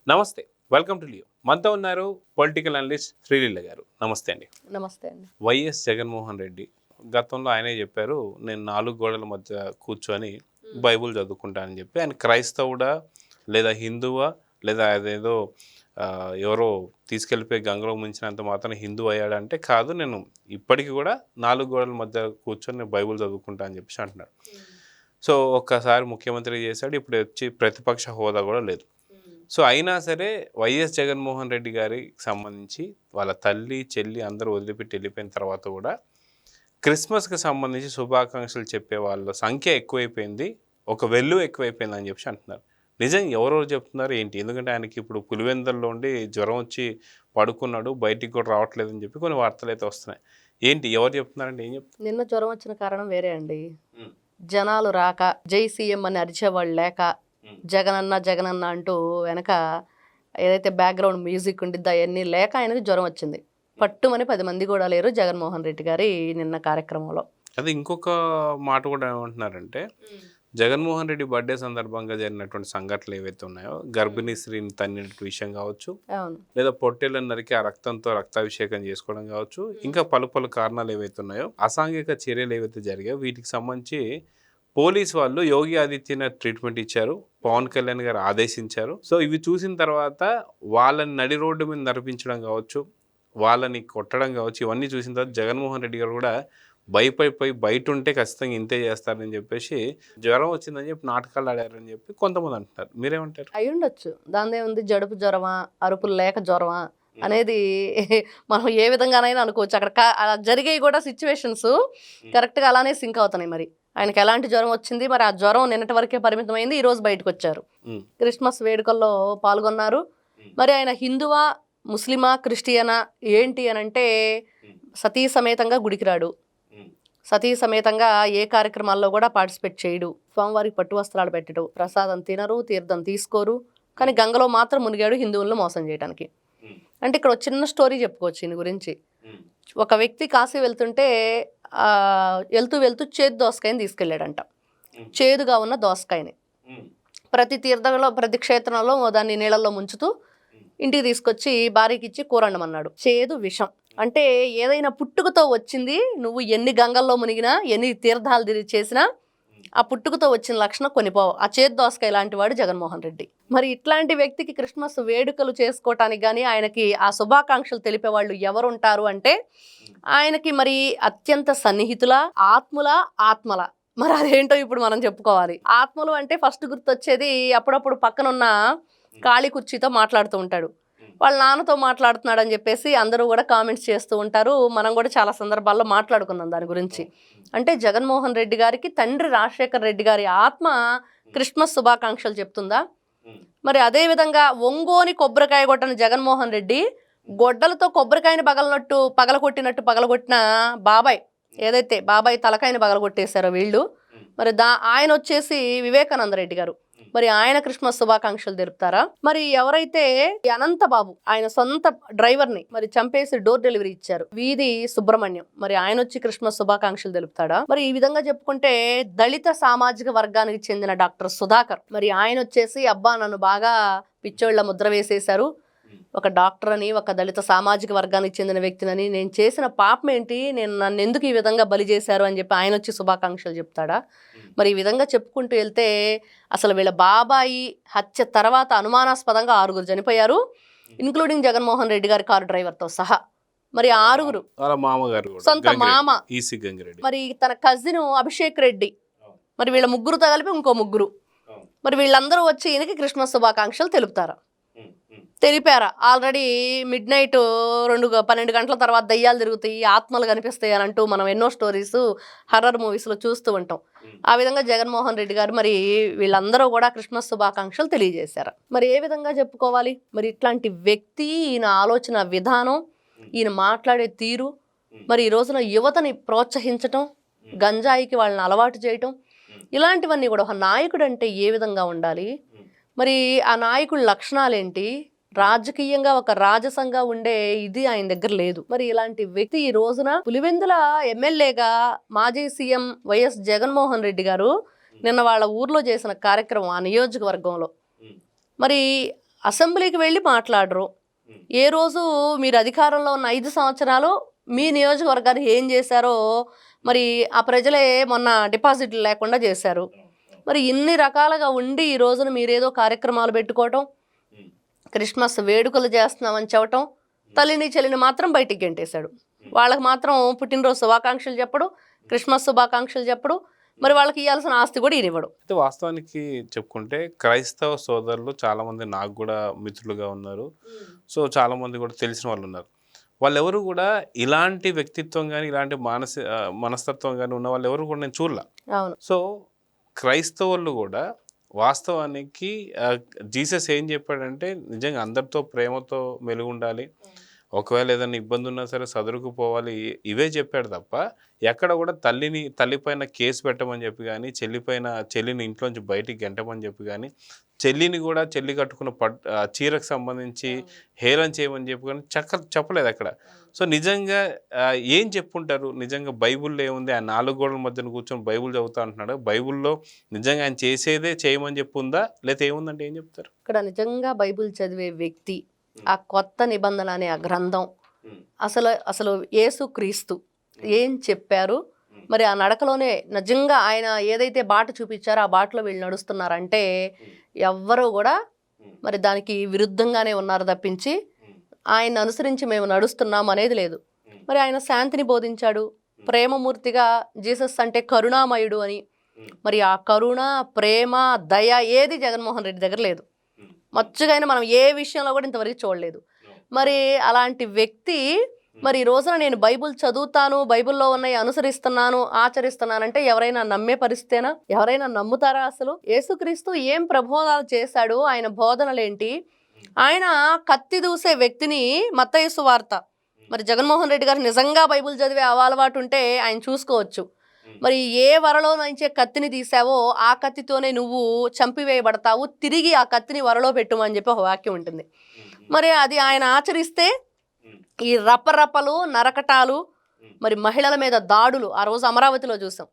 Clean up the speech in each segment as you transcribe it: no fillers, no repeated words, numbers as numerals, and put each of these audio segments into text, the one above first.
నమస్తే, welcome to Leo. మనతో ఉన్నారు పొలిటికల్ అనలిస్ట్ శ్రీలీల గారు. నమస్తే అండి. నమస్తే అండి. వైఎస్ జగన్మోహన్ రెడ్డి గతంలో ఆయనే చెప్పారు, నేను 4 గోడల మధ్య కూర్చొని బైబుల్ చదువుకుంటానని చెప్పి. ఆయన క్రైస్తవుడా లేదా హిందువా లేదా అదేదో ఎవరో తీసుకెళ్ళిపోయి గంగలో ముంచినంత మాత్రం హిందూ అయ్యాడంటే కాదు, నేను ఇప్పటికీ కూడా 4 గోడల మధ్య కూర్చొని నేను బైబుల్ చదువుకుంటా అని చెప్పేసి అంటున్నాడు. సో ఒక్కసారి ముఖ్యమంత్రి చేశాడు, ఇప్పుడు వచ్చి ప్రతిపక్ష హోదా కూడా లేదు. సో అయినా సరే వైఎస్ జగన్మోహన్ రెడ్డి గారికి సంబంధించి వాళ్ళ తల్లి చెల్లి అందరూ వదిలిపెట్టి వెళ్ళిపోయిన తర్వాత కూడా క్రిస్మస్కి సంబంధించి శుభాకాంక్షలు చెప్పే వాళ్ళ సంఖ్య ఎక్కువైపోయింది, ఒక వెల్లు ఎక్కువైపోయింది అని చెప్పి అంటున్నారు. నిజం ఎవరెవరు చెప్తున్నారు ఏంటి? ఎందుకంటే ఆయనకి ఇప్పుడు పులివెందుల్లో ఉండి జ్వరం వచ్చి పడుకున్నాడు, బయటికి కూడా రావట్లేదు అని చెప్పి కొన్ని వార్తలు అయితే వస్తున్నాయి. ఏంటి ఎవరు చెప్తున్నారంటే ఏం చెప్తున్నారు? నిన్న జ్వరం వచ్చిన కారణం వేరే అండి. జనాలు రాక, జై సీఎం అని అరిచేవాళ్ళు లేక, జగనన్న జగనన్న అంటూ వెనక ఏదైతే బ్యాక్గ్రౌండ్ మ్యూజిక్ ఉండిద్దో అవన్నీ లేక ఆయనకు జ్వరం వచ్చింది. పట్టుమని 10 మంది కూడా లేరు జగన్మోహన్ రెడ్డి గారి నిన్న కార్యక్రమంలో. అది ఇంకొక మాట కూడా ఏమంటున్నారంటే, జగన్మోహన్ రెడ్డి బర్త్డే సందర్భంగా జరిగినటువంటి సంఘటనలు ఏవైతే ఉన్నాయో, గర్భిణీ స్త్రీని తన్నిన విషయం కావచ్చు, లేదా పొట్టేళ్ళని నరికి ఆ రక్తంతో రక్తాభిషేకం చేసుకోవడం కావచ్చు, ఇంకా పలు పలు కారణాలు ఏవైతే ఉన్నాయో, అసాంఘిక చర్యలు ఏవైతే జరిగాయో వీటికి సంబంధించి పోలీస్ వాళ్ళు యోగి ఆదిత్యనాథ్ ట్రీట్మెంట్ ఇచ్చారు, పవన్ కళ్యాణ్ గారు ఆదేశించారు. సో ఇవి చూసిన తర్వాత వాళ్ళని నడి రోడ్డు మీద నడిపించడం కావచ్చు, వాళ్ళని కొట్టడం కావచ్చు, ఇవన్నీ చూసిన తర్వాత జగన్మోహన్ రెడ్డి గారు కూడా భయపడిపోయి బయట ఉంటే ఖచ్చితంగా ఇంతే చేస్తారని చెప్పేసి జ్వరం వచ్చిందని చెప్పి నాటకాలు ఆడారని చెప్పి కొంతమంది అంటున్నారు. మీరేమంటారు? అయి ఉండొచ్చు. దాని ఏముంది, జడుపు జ్వరమా అరుపులు లేక జ్వరమా అనేది మనం ఏ విధంగానైనా అనుకోవచ్చు. అక్కడ జరిగేవి కూడా సిచ్యువేషన్స్ కరెక్ట్గా అలానే సింక్ అవుతున్నాయి. మరి ఆయనకి ఎలాంటి జ్వరం వచ్చింది, మరి ఆ జ్వరం నిన్నటి వరకే పరిమితమైంది, ఈరోజు బయటకు వచ్చారు, క్రిస్మస్ వేడుకల్లో పాల్గొన్నారు. మరి ఆయన హిందువా ముస్లిమా క్రిస్టియనా ఏంటి అని అంటే, సతీ సమేతంగా గుడికి రాడు, సతీ సమేతంగా ఏ కార్యక్రమాల్లో కూడా పార్టిసిపేట్ చేయడు, స్వామివారికి పట్టు వస్త్రాలు పెట్టడు, ప్రసాదం తినరు, తీర్థం తీసుకోరు, కానీ గంగలో మాత్రం మునిగాడు హిందువులను మోసం చేయడానికి. అంటే ఇక్కడ ఒక చిన్న స్టోరీ చెప్పుకోవచ్చు దీని గురించి. ఒక వ్యక్తి కాశీ వెళ్తుంటే వెళ్తూ వెళ్తూ చేదు దోసకాయని తీసుకెళ్ళాడంట. చేదుగా ఉన్న దోసకాయని ప్రతి తీర్థంలో ప్రతి క్షేత్రంలో దాన్ని నీళ్ళల్లో ముంచుతూ ఇంటికి తీసుకొచ్చి భార్యకి ఇచ్చి కూరండమన్నాడు. చేదు విషం అంటే ఏదైనా పుట్టుకతో వచ్చింది, నువ్వు ఎన్ని గంగల్లో మునిగినా ఎన్ని తీర్థాలు చేసినా ఆ పుట్టుకతో వచ్చిన లక్షణం కొనిపోవు. ఆ చేదు దోసకాయ లాంటి వాడు జగన్మోహన్ రెడ్డి. మరి ఇట్లాంటి వ్యక్తికి క్రిస్మస్ వేడుకలు చేసుకోవటానికి కానీ ఆయనకి ఆ శుభాకాంక్షలు తెలిపే వాళ్ళు ఎవరు ఉంటారు అంటే, ఆయనకి మరి అత్యంత సన్నిహితుల ఆత్మల. మరి అదేంటో ఇప్పుడు మనం చెప్పుకోవాలి. ఆత్మలు అంటే ఫస్ట్ గుర్తొచ్చేది, అప్పుడప్పుడు పక్కనున్న ఖాళీ కుర్చీతో మాట్లాడుతూ ఉంటాడు, వాళ్ళ నాన్నతో మాట్లాడుతున్నాడు అని చెప్పేసి అందరూ కూడా కామెంట్స్ చేస్తూ ఉంటారు. మనం కూడా చాలా సందర్భాల్లో మాట్లాడుకున్నాం దాని గురించి. అంటే జగన్మోహన్ రెడ్డి గారికి తండ్రి రాజశేఖర్ రెడ్డి గారి ఆత్మ క్రిస్మస్ శుభాకాంక్షలు చెప్తుందా? మరి అదేవిధంగా ఒంగోని కొబ్బరికాయ కొట్టిన జగన్మోహన్ రెడ్డి గొడ్డలతో కొబ్బరికాయని పగలగొట్టిన బాబాయ్, ఏదైతే బాబాయ్ తలకాయని పగలగొట్టేశారో వీళ్ళు, మరి ఆయన వచ్చేసి వివేకానంద రెడ్డి గారు, మరి ఆయన క్రిస్మస్ శుభాకాంక్షలు తెలుపుతారా? మరి ఎవరైతే అనంతబాబు ఆయన సొంత డ్రైవర్ని మరి చంపేసి డోర్ డెలివరీ ఇచ్చారు, వీధి సుబ్రహ్మణ్యం, మరి ఆయన వచ్చి క్రిస్మస్ శుభాకాంక్షలు తెలుపుతాడా? మరి ఈ విధంగా చెప్పుకుంటే దళిత సామాజిక వర్గానికి చెందిన డాక్టర్ సుధాకర్, మరి ఆయన వచ్చేసి అబ్బా నన్ను బాగా పిచ్చోళ్ల ముద్ర వేసేశారు, ఒక డాక్టర్ అని, ఒక దళిత సామాజిక వర్గానికి చెందిన వ్యక్తినని, నేను చేసిన పాపం ఏంటి, నన్ను ఎందుకు ఈ విధంగా బలి చేశారు అని చెప్పి ఆయన వచ్చి శుభాకాంక్షలు చెప్తాడా? మరి ఈ విధంగా చెప్పుకుంటూ వెళ్తే అసలు వీళ్ళ బాబాయి హత్య తర్వాత అనుమానాస్పదంగా 6 చనిపోయారు, ఇంక్లూడింగ్ జగన్మోహన్ రెడ్డి గారి కారు డ్రైవర్తో సహా. మరి 6 సొంత మామ, మరి తన కజిన్ అభిషేక్ రెడ్డి, మరి వీళ్ళ ముగ్గురుతో కలిపి ఇంకో 3. మరి వీళ్ళందరూ వచ్చి ఈయనకి క్రిస్మస్ శుభాకాంక్షలు తెలిపారా? ఆల్రెడీ మిడ్ నైట్ 12 గంటల తర్వాత దయ్యాలు తిరుగుతాయి, ఆత్మలు కనిపిస్తాయి అని అంటూ మనం ఎన్నో స్టోరీస్ హర్రర్ మూవీస్లో చూస్తూ ఉంటాం. ఆ విధంగా జగన్మోహన్ రెడ్డి గారు మరి వీళ్ళందరూ కూడా క్రిస్మస్ శుభాకాంక్షలు తెలియజేశారు. మరి ఏ విధంగా చెప్పుకోవాలి? మరి ఇట్లాంటి వ్యక్తి, ఈయన ఆలోచన విధానం, ఈయన మాట్లాడే తీరు, మరి ఈ రోజున యువతని ప్రోత్సహించటం, గంజాయికి వాళ్ళని అలవాటు చేయటం, ఇలాంటివన్నీ కూడా ఒక నాయకుడు అంటే ఏ విధంగా ఉండాలి, మరి ఆ నాయకుడి లక్షణాలేంటి, రాజకీయంగా ఒక రాజసంగా ఉండే ఇది ఆయన దగ్గర లేదు. మరి ఇలాంటి వ్యక్తి ఈ రోజున పులివెందుల ఎమ్మెల్యేగా మాజీ సీఎం వైఎస్ జగన్మోహన్ రెడ్డి గారు నిన్న వాళ్ళ ఊర్లో చేసిన కార్యక్రమం, ఆ నియోజకవర్గంలో మరి అసెంబ్లీకి వెళ్ళి మాట్లాడరు. ఏ రోజు మీరు అధికారంలో ఉన్న 5 సంవత్సరాలు మీ నియోజకవర్గానికి ఏం చేశారో మరి ఆ ప్రజలే మొన్న డిపాజిట్లు లేకుండా చేశారు. మరి ఇన్ని రకాలుగా ఉండి ఈ రోజున మీరేదో కార్యక్రమాలు పెట్టుకోవటం, క్రిస్మస్ వేడుకలు చేస్తున్నామని చెప్పటం, తల్లిని చెల్లిని మాత్రం బయటికి గెంటేశాడు. వాళ్ళకి మాత్రం పుట్టినరోజు శుభాకాంక్షలు చెప్పడు, క్రిస్మస్ శుభాకాంక్షలు చెప్పడు, మరి వాళ్ళకి ఇవ్వాల్సిన ఆస్తి కూడా ఈయనివ్వడు. అయితే వాస్తవానికి చెప్పుకుంటే క్రైస్తవ సోదరులు చాలామంది నాకు కూడా మిత్రులుగా ఉన్నారు. సో చాలామంది కూడా తెలిసిన వాళ్ళు ఉన్నారు. వాళ్ళెవరు కూడా ఇలాంటి వ్యక్తిత్వం కానీ ఇలాంటి మనస్తత్వం కానీ ఉన్న వాళ్ళు ఎవరు కూడా నేను చూడలే. అవును. సో క్రైస్తవులు కూడా వాస్తవానికి జీసస్ ఏం చెప్పాడంటే నిజంగా అందరితో ప్రేమతో మెలిగి ఉండాలి, ఒకవేళ ఏదైనా ఇబ్బంది ఉన్నా సరే సదురుకుపోవాలి, ఇవే చెప్పాడు తప్ప ఎక్కడ కూడా తల్లిపైన కేసు పెట్టమని చెప్పి కానీ చెల్లిని ఇంట్లోంచి బయటికి గెంటమని చెప్పి కానీ చెల్లి కట్టుకున్న చీరకు సంబంధించి హేళన చేయమని చెప్పి కానీ చెప్పలేదు అక్కడ. సో నిజంగా ఏం చెప్పుంటారు? నిజంగా బైబుల్లో ఏముంది? ఆయన 4 గోడల మధ్యన కూర్చొని బైబుల్ చదువుతా అంటున్నాడు. బైబుల్లో నిజంగా ఆయన చేసేదే చేయమని చెప్పి ఉందా, లేకపోతే ఏముందంటే ఏం చెప్తారు? ఇక్కడ నిజంగా బైబుల్ చదివే వ్యక్తి, ఆ కొత్త నిబంధన అనే ఆ గ్రంథం, అసలు యేసుక్రీస్తు ఏం చెప్పారు, మరి ఆ నడకలోనే నిజంగా ఆయన ఏదైతే బాట చూపించారో ఆ బాటలో వీళ్ళు నడుస్తున్నారంటే ఎవ్వరూ కూడా మరి దానికి విరుద్ధంగానే ఉన్నారు తప్పించి ఆయన అనుసరించి మేము నడుస్తున్నాం అనేది లేదు. మరి ఆయన శాంతిని బోధించాడు, ప్రేమమూర్తిగా జీసస్ అంటే కరుణామయుడు అని. మరి ఆ కరుణ, ప్రేమ, దయ ఏది జగన్మోహన్ రెడ్డి దగ్గర లేదు. మచ్చుగా మనం ఏ విషయంలో కూడా ఇంతవరకు చూడలేదు. మరి అలాంటి వ్యక్తి మరి ఈ రోజున నేను బైబుల్ చదువుతాను, బైబుల్లో ఉన్నాయి అనుసరిస్తున్నాను, ఆచరిస్తున్నానంటే ఎవరైనా నమ్మే పరిస్థితేనా? ఎవరైనా నమ్ముతారా? అసలు యేసుక్రీస్తు ఏం ప్రబోధాలు చేశాడు, ఆయన బోధనలేంటి? ఆయన కత్తి దూసే వ్యక్తిని మత్తయి సువార్త, మరి జగన్మోహన్ రెడ్డి గారు నిజంగా బైబుల్ చదివే అలవాటు ఉంటే ఆయన చూసుకోవచ్చు. మరి ఏ వరలో నుంచే కత్తిని తీసావో ఆ కత్తితోనే నువ్వు చంపివేయబడతావు, తిరిగి ఆ కత్తిని వరలో పెట్టుమని చెప్పి ఒక వాక్యం ఉంటుంది. మరి అది ఆయన ఆచరిస్తే ఈ రపరపలు, నరకటాలు, మరి మహిళల మీద దాడులు ఆ రోజు అమరావతిలో చూసాం.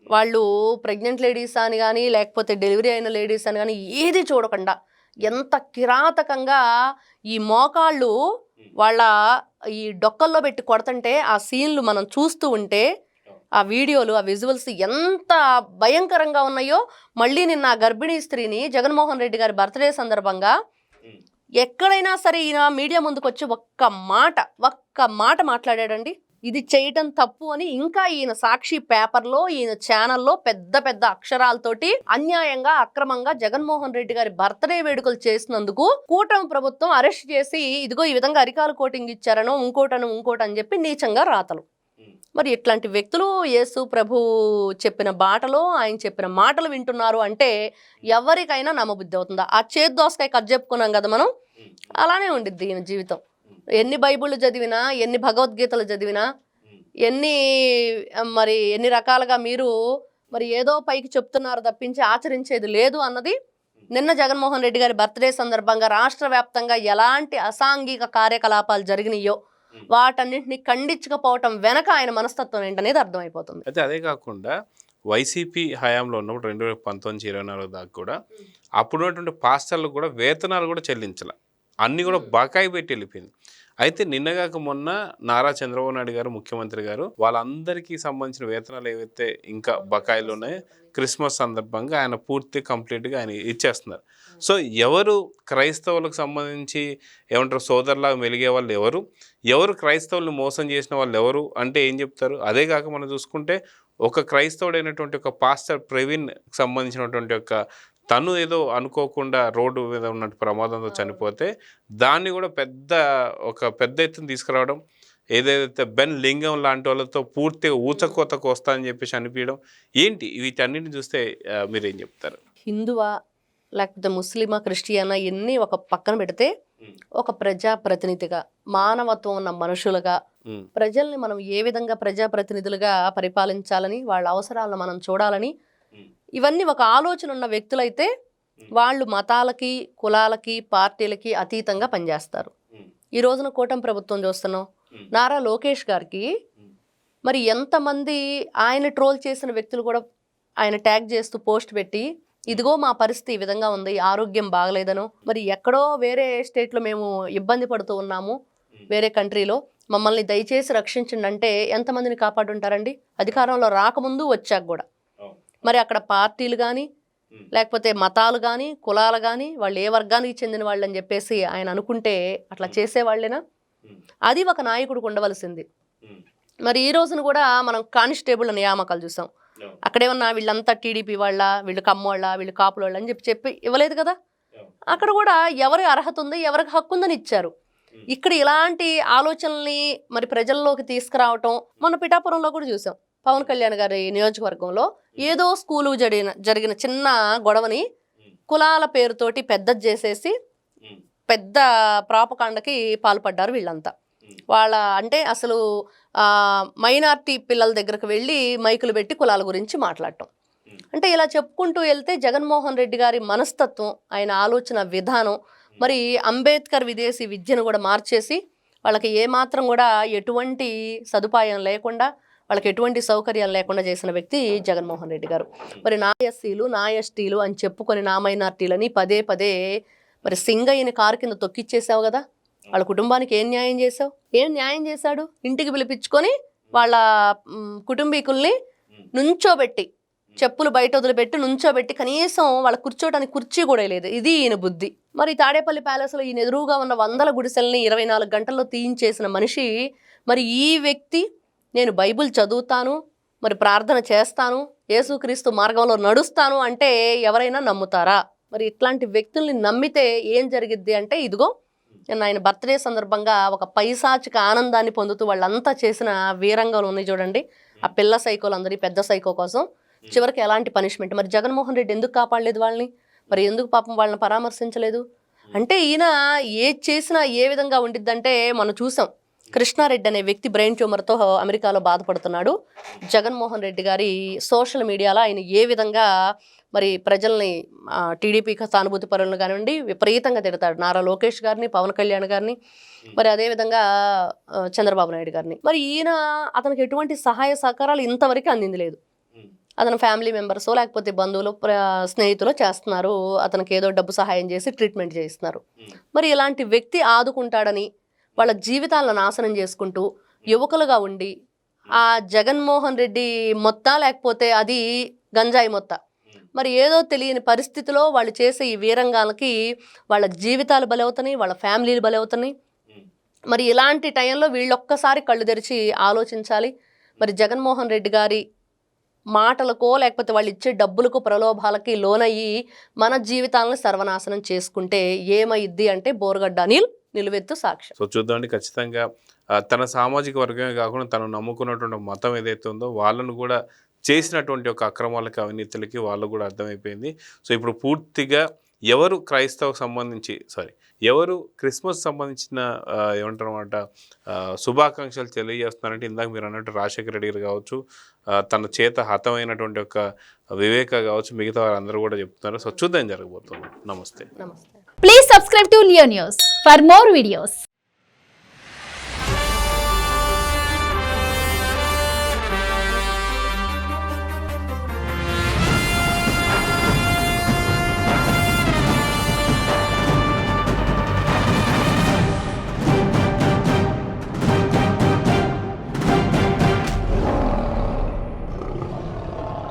వాళ్ళు ప్రెగ్నెంట్ లేడీస్ అని కానీ లేకపోతే డెలివరీ అయిన లేడీస్ అని కానీ ఏది చూడకుండా ఎంత కిరాతకంగా ఈ మోకాళ్ళు వాళ్ళ ఈ డొక్కల్లో పెట్టి కొడుతుంటే ఆ సీన్లు మనం చూస్తూ ఉంటే ఆ వీడియోలు, ఆ విజువల్స్ ఎంత భయంకరంగా ఉన్నాయో. మళ్ళీ నిన్న ఆ గర్భిణీ స్త్రీని జగన్మోహన్ రెడ్డి గారి బర్త్డే సందర్భంగా ఎక్కడైనా సరే ఈయన మీడియా ముందుకు వచ్చి ఒక్క మాట మాట్లాడాడండి. ఇది చేయటం తప్పు అని ఇంకా ఈయన సాక్షి పేపర్లో, ఈయన ఛానల్లో పెద్ద పెద్ద అక్షరాలతోటి అన్యాయంగా, అక్రమంగా జగన్మోహన్ రెడ్డి గారి బర్త్డే వేడుకలు చేసినందుకు కూటమి ప్రభుత్వం అరెస్ట్ చేసి ఇదిగో ఈ విధంగా అరికాలు కోటింగ్ ఇచ్చారనో ఇంకోటని చెప్పి నీచంగా రాతలు. మరి ఇట్లాంటి వ్యక్తులు యేసు ప్రభు చెప్పిన బాటలో ఆయన చెప్పిన మాటలు వింటున్నారు అంటే ఎవరికైనా నమ్మబుద్ధి అవుతుందా? ఆ చేద్దోసకాయ కట్ చెప్పుకున్నాం కదా మనం, అలానే ఉండిద్ది ఈయన జీవితం. ఎన్ని బైబుల్ చదివినా, ఎన్ని భగవద్గీతలు చదివినా, ఎన్ని రకాలుగా మీరు మరి ఏదో పైకి చెప్తున్నారు తప్పించి ఆచరించేది లేదు అన్నది నిన్న జగన్మోహన్ రెడ్డి గారి బర్త్డే సందర్భంగా రాష్ట్ర వ్యాప్తంగా ఎలాంటి అసాంఘిక కార్యకలాపాలు జరిగినాయో వాటన్నింటినీ ఖండించకపోవటం వెనక ఆయన మనస్తత్వం ఏంటనేది అర్థమైపోతుంది. అయితే అదే కాకుండా వైసీపీ హయాంలో ఉన్నప్పుడు 2019-24 దాకా కూడా అప్పుడున్నటువంటి పాస్టర్లకు కూడా వేతనాలు కూడా చెల్లించాల, అన్నీ కూడా బకాయి పెట్టి వెళ్ళిపోయింది. అయితే నిన్నగాక మొన్న నారా చంద్రబాబు నాయుడు గారు ముఖ్యమంత్రి గారు వాళ్ళందరికీ సంబంధించిన వేతనాలు ఏవైతే ఇంకా బకాయిలు ఉన్నాయో క్రిస్మస్ సందర్భంగా ఆయన పూర్తి కంప్లీట్గా ఆయన ఇచ్చేస్తున్నారు. సో ఎవరు క్రైస్తవులకు సంబంధించి ఏమంటారు సోదరులాగా మెలిగే వాళ్ళు ఎవరు క్రైస్తవుల్ని మోసం చేసిన వాళ్ళు ఎవరు అంటే ఏం చెప్తారు? అదే కాక మనం చూసుకుంటే ఒక క్రైస్తవుడైనటువంటి ఒక పాస్టర్ ప్రవీణ్ సంబంధించినటువంటి తను ఏదో అనుకోకుండా రోడ్డు మీద ఉన్నట్టు ప్రమాదంతో చనిపోతే దాన్ని కూడా పెద్ద ఎత్తున తీసుకురావడం, ఏదైతే బెన్ లింగం లాంటి వాళ్ళతో పూర్తిగా ఊచకోతకు వస్తా అని చెప్పేసి అనిపించడం ఏంటి? వీటన్నిటిని చూస్తే మీరేం చెప్తారు? హిందువా లేకపోతే ముస్లిమా, క్రిస్టియనా ఎన్ని ఒక పక్కన పెడితే ఒక ప్రజాప్రతినిధిగా, మానవత్వం ఉన్న మనుషులుగా ప్రజల్ని మనం ఏ విధంగా ప్రజాప్రతినిధులుగా పరిపాలించాలని, వాళ్ళ అవసరాలను మనం చూడాలని ఇవన్నీ ఒక ఆలోచన ఉన్న వ్యక్తులైతే వాళ్ళు మతాలకి, కులాలకి, పార్టీలకి అతీతంగా పనిచేస్తారు. ఈ రోజున కూటమి ప్రభుత్వం చూస్తున్నాం, నారా లోకేష్ గారికి మరి ఎంతమంది ఆయన ట్రోల్ చేసిన వ్యక్తులు కూడా ఆయన ట్యాగ్ చేస్తూ పోస్ట్ పెట్టి ఇదిగో మా పరిస్థితి ఈ విధంగా ఉంది, ఆరోగ్యం బాగలేదనో, మరి ఎక్కడో వేరే స్టేట్లో మేము ఇబ్బంది పడుతూ ఉన్నాము, వేరే కంట్రీలో మమ్మల్ని దయచేసి రక్షించండి అంటే ఎంతమందిని కాపాడుంటారండి? అధికారంలో రాకముందు వచ్చాక కూడా. మరి అక్కడ పార్టీలు కానీ లేకపోతే మతాలు కానీ కులాలు కానీ వాళ్ళు ఏ వర్గానికి చెందిన వాళ్ళు అని చెప్పేసి ఆయన అనుకుంటే అట్లా చేసేవాళ్ళేనా? అది ఒక నాయకుడికి ఉండవలసింది. మరి ఈ రోజున కూడా మనం కానిస్టేబుల్ నియామకాలు చూసాం. అక్కడేమన్నా వీళ్ళంతా టీడీపీ వాళ్ళ, వీళ్ళు కమ్మోళ్ళ, వీళ్ళు కాపుల వాళ్ళ అని చెప్పి ఇవ్వలేదు కదా. అక్కడ కూడా ఎవరి అర్హత ఉంది, ఎవరికి హక్కు ఉందని ఇచ్చారు. ఇక్కడ ఇలాంటి ఆలోచనల్ని మరి ప్రజల్లోకి తీసుకురావటం మన పిఠాపురంలో కూడా చూసాం. పవన్ కళ్యాణ్ గారి నియోజకవర్గంలో ఏదో స్కూలు జరిగిన చిన్న గొడవని కులాల పేరుతోటి పెద్దది చేసేసి పెద్ద ప్రాపకాండకి పాల్పడ్డారు వీళ్ళంతా. వాళ్ళ అంటే అసలు మైనార్టీ పిల్లల దగ్గరకు వెళ్ళి మైకులు పెట్టి కులాల గురించి మాట్లాడటం. అంటే ఇలా చెప్పుకుంటూ వెళ్తే జగన్మోహన్ రెడ్డి గారి మనస్తత్వం, ఆయన ఆలోచన విధానం, మరి అంబేద్కర్ విదేశీ విద్యను కూడా మార్చేసి వాళ్ళకి ఏమాత్రం కూడా ఎటువంటి సదుపాయం లేకుండా, వాళ్ళకి ఎటువంటి సౌకర్యాలు లేకుండా చేసిన వ్యక్తి జగన్మోహన్ రెడ్డి గారు. మరి నా ఎస్సీలు, నా ఎస్టీలు అని చెప్పుకొని నా మైనార్టీలని పదే పదే మరి సింగయ్యని కారు కింద తొక్కిచ్చేసావు కదా. వాళ్ళ కుటుంబానికి ఏం న్యాయం చేసావు? ఏం న్యాయం చేశాడు? ఇంటికి పిలిపించుకొని వాళ్ళ కుటుంబీకుల్ని నుంచోబెట్టి, చెప్పులు బయట వదిలిపెట్టి నుంచోబెట్టి, కనీసం వాళ్ళ కూర్చోడానికి కుర్చీ కూడా లేదు. ఇది ఈయన బుద్ధి. మరి తాడేపల్లి ప్యాలెస్లో ఈయన ఎదురుగా ఉన్న 100 గుడిసెల్ని 24 గంటల్లో తీయించేసిన మనిషి, మరి ఈ వ్యక్తి నేను బైబిల్ చదువుతాను, మరి ప్రార్థన చేస్తాను, యేసుక్రీస్తు మార్గంలో నడుస్తాను అంటే ఎవరైనా నమ్ముతారా? మరి ఇట్లాంటి వ్యక్తుల్ని నమ్మితే ఏం జరిగిద్ది అంటే, ఇదిగో నేను ఆయన బర్త్డే సందర్భంగా ఒక పైశాచిక ఆనందాన్ని పొందుతూ వాళ్ళంతా చేసిన వీరంగాలు ఉన్నాయి చూడండి. ఆ పిల్ల సైకోలు అందరి పెద్ద సైకో కోసం చివరికి ఎలాంటి పనిష్మెంట్. మరి జగన్మోహన్ రెడ్డి ఎందుకు కాపాడలేదు వాళ్ళని? మరి ఎందుకు పాపం వాళ్ళని పరామర్శించలేదు? అంటే ఈయన ఏది చేసినా ఏ విధంగా ఉండిద్దంటే, మనం చూసాం కృష్ణారెడ్డి అనే వ్యక్తి బ్రెయిన్ ట్యూమర్తో అమెరికాలో బాధపడుతున్నాడు. జగన్మోహన్ రెడ్డి గారి సోషల్ మీడియాలో ఆయన ఏ విధంగా మరి ప్రజల్ని టీడీపీకి సానుభూతి పరులను కానివ్వండి విపరీతంగా తిడతాడు. నారా లోకేష్ గారిని, పవన్ కళ్యాణ్ గారిని, మరి అదేవిధంగా చంద్రబాబు నాయుడు గారిని. మరి ఈయన అతనికి ఎటువంటి సహాయ సహకారాలు ఇంతవరకు అందింది లేదు. అతని ఫ్యామిలీ మెంబర్స్ లేకపోతే బంధువులు, స్నేహితులు చేస్తున్నారు, అతనికి ఏదో డబ్బు సహాయం చేసి ట్రీట్మెంట్ చేయిస్తున్నారు. మరి ఇలాంటి వ్యక్తి ఆదుకుంటాడని వాళ్ళ జీవితాలను నాశనం చేసుకుంటూ యువకులుగా ఉండి ఆ జగన్మోహన్ రెడ్డి మొత్తం లేకపోతే అది గంజాయి మొత్త, మరి ఏదో తెలియని పరిస్థితిలో వాళ్ళు చేసే ఈ వీరంగాలకి వాళ్ళ జీవితాలు బలవుతున్నాయి, వాళ్ళ ఫ్యామిలీలు బలవుతున్నాయి. మరి ఇలాంటి టైంలో వీళ్ళొక్కసారి కళ్ళు తెరిచి ఆలోచించాలి. మరి జగన్మోహన్ రెడ్డి గారి మాటలకో లేకపోతే వాళ్ళు ఇచ్చే డబ్బులకు ప్రలోభాలకి లోనయ్యి మన జీవితాలను సర్వనాశనం చేసుకుంటే ఏమైద్ది అంటే బోరగడ్డ అనిల్ నిలువెత్తు సాక్ష్యం. సో చూద్దామండి, ఖచ్చితంగా తన సామాజిక వర్గమే కాకుండా తను నమ్ముకున్నటువంటి మతం ఏదైతే ఉందో వాళ్ళను కూడా చేసినటువంటి ఒక అక్రమాలకి, అవినీతులకి వాళ్ళు కూడా అర్థమైపోయింది. సో ఇప్పుడు పూర్తిగా ఎవరు క్రైస్తవకు సంబంధించి ఎవరు క్రిస్మస్ సంబంధించిన ఏమంటారు అన్నమాట శుభాకాంక్షలు తెలియజేస్తున్నారంటే, ఇందాక మీరు అన్నట్టు రాజశేఖర రెడ్డి గారు కావచ్చు, తన చేత హతమైనటువంటి ఒక వివేక కావచ్చు, మిగతా వారందరూ కూడా చెప్తున్నారు. సో చూద్దాం జరగబోతుంది. నమస్తే. Please subscribe to Leo News for more videos.